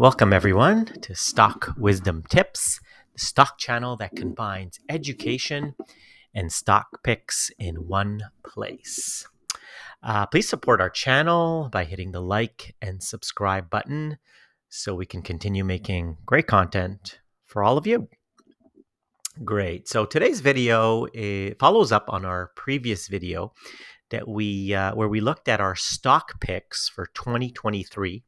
Welcome, everyone, to Stock Wisdom Tips, the stock channel that combines education and stock picks in one place. Please support our channel by hitting the like and subscribe button so we can continue making great content for all of you. Great. So today's video follows up on our previous video that where we looked at our stock picks for 2023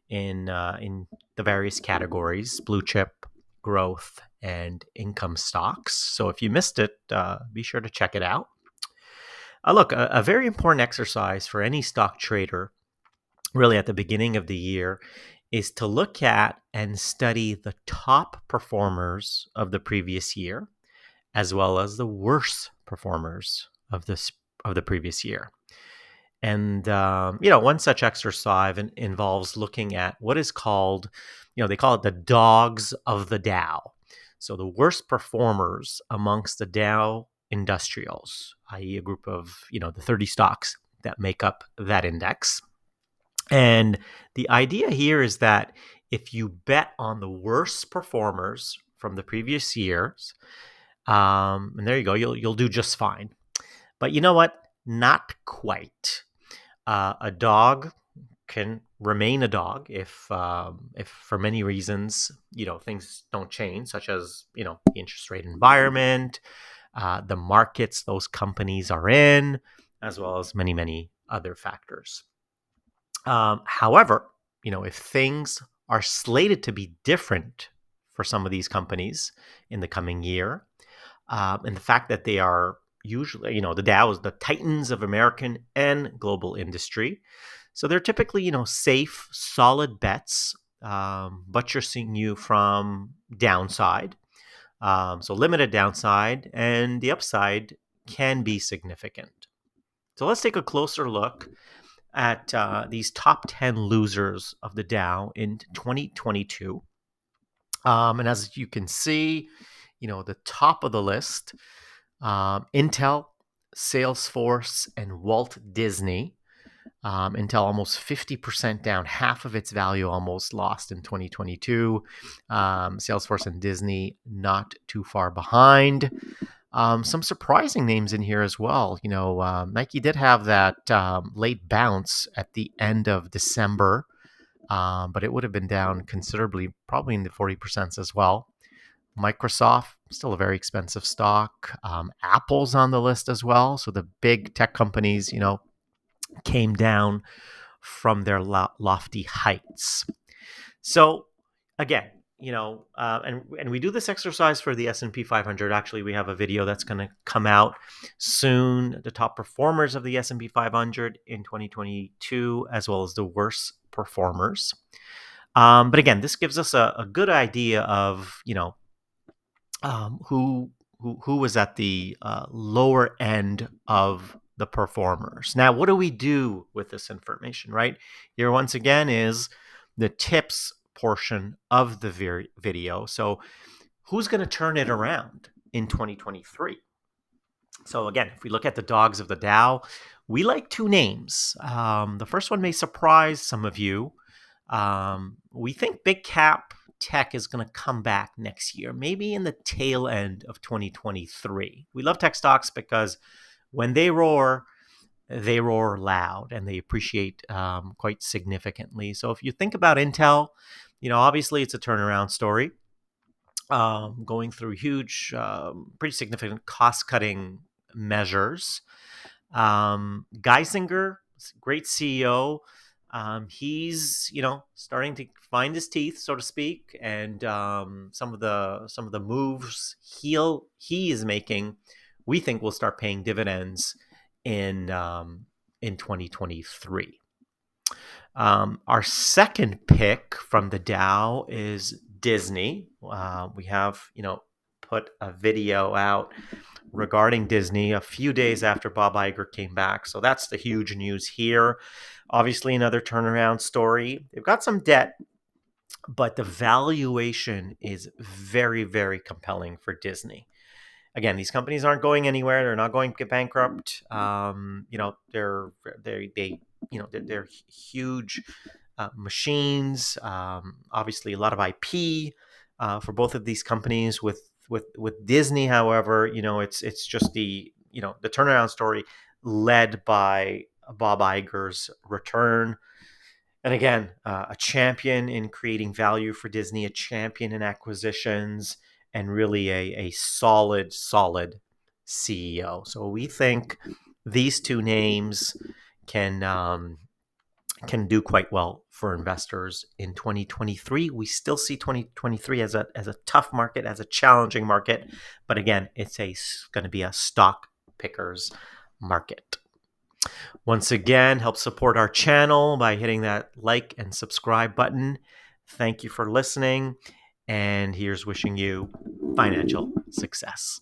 in the various categories: blue chip, growth, and income stocks. So if you missed it, be sure to check it out. Look, a very important exercise for any stock trader, really at the beginning of the year, is to look at and study the top performers of the previous year, as well as the worst performers of the previous year. And one such exercise involves looking at what is called, they call it the dogs of the Dow. So the worst performers amongst the Dow Industrials, i.e., a group of the 30 stocks that make up that index. And the idea here is that if you bet on the worst performers from the previous years, and there you go, you'll do just fine. But you know what? Not quite. A dog can remain a dog if for many reasons things don't change, such as the interest rate environment, the markets those companies are in, as well as many other factors. However, if things are slated to be different for some of these companies in the coming year, and the fact that they are usually, the Dow is the titans of American and global industry. So they're typically, safe, solid bets, buttressing you from downside. So limited downside, and the upside can be significant. So let's take a closer look at these top 10 losers of the Dow in 2022. And as you can see, the top of the list, Intel, Salesforce, and Walt Disney. Intel almost 50% down, half of its value almost lost in 2022. Salesforce and Disney not too far behind. Some surprising names in here as well. Nike did have that late bounce at the end of December, but it would have been down considerably, probably in the 40% as well. Microsoft, still a very expensive stock. Apple's on the list as well. So the big tech companies, came down from their lofty heights. So again, and we do this exercise for the S&P 500. Actually, we have a video that's going to come out soon. The top performers of the S&P 500 in 2022, as well as the worst performers. But again, this gives us a good idea of who was at the lower end of the performers. Now, what do we do with this information, right? Here, once again, is the tips portion of the video. So who's going to turn it around in 2023? So again, if we look at the dogs of the Dow, we like two names. The first one may surprise some of you. We think big cap tech is going to come back next year, maybe in the tail end of 2023. We love tech stocks because when they roar loud and they appreciate quite significantly. So if you think about Intel, obviously it's a turnaround story, going through huge, pretty significant cost-cutting measures. Geisinger, great CEO. He's starting to find his teeth, so to speak, and some of the moves he is making, we think will start paying dividends in 2023. Our second pick from the Dow is Disney. We have put a video out regarding Disney a few days after Bob Iger came back. So that's the huge news here. Obviously, another turnaround story. They've got some debt, but the valuation is very, very compelling for Disney. Again, these companies aren't going anywhere. They're not going to get bankrupt. They're huge machines, obviously a lot of IP for both of these companies. With Disney, however, it's just the turnaround story led by Bob Iger's return. And again, a champion in creating value for Disney, a champion in acquisitions, and really a solid CEO. So we think these two names can do quite well for investors in 2023. We still see 2023 as a tough market, as a challenging market, but again, it's going to be a stock pickers market. Once again, help support our channel by hitting that like and subscribe button. Thank you for listening, and here's wishing you financial success.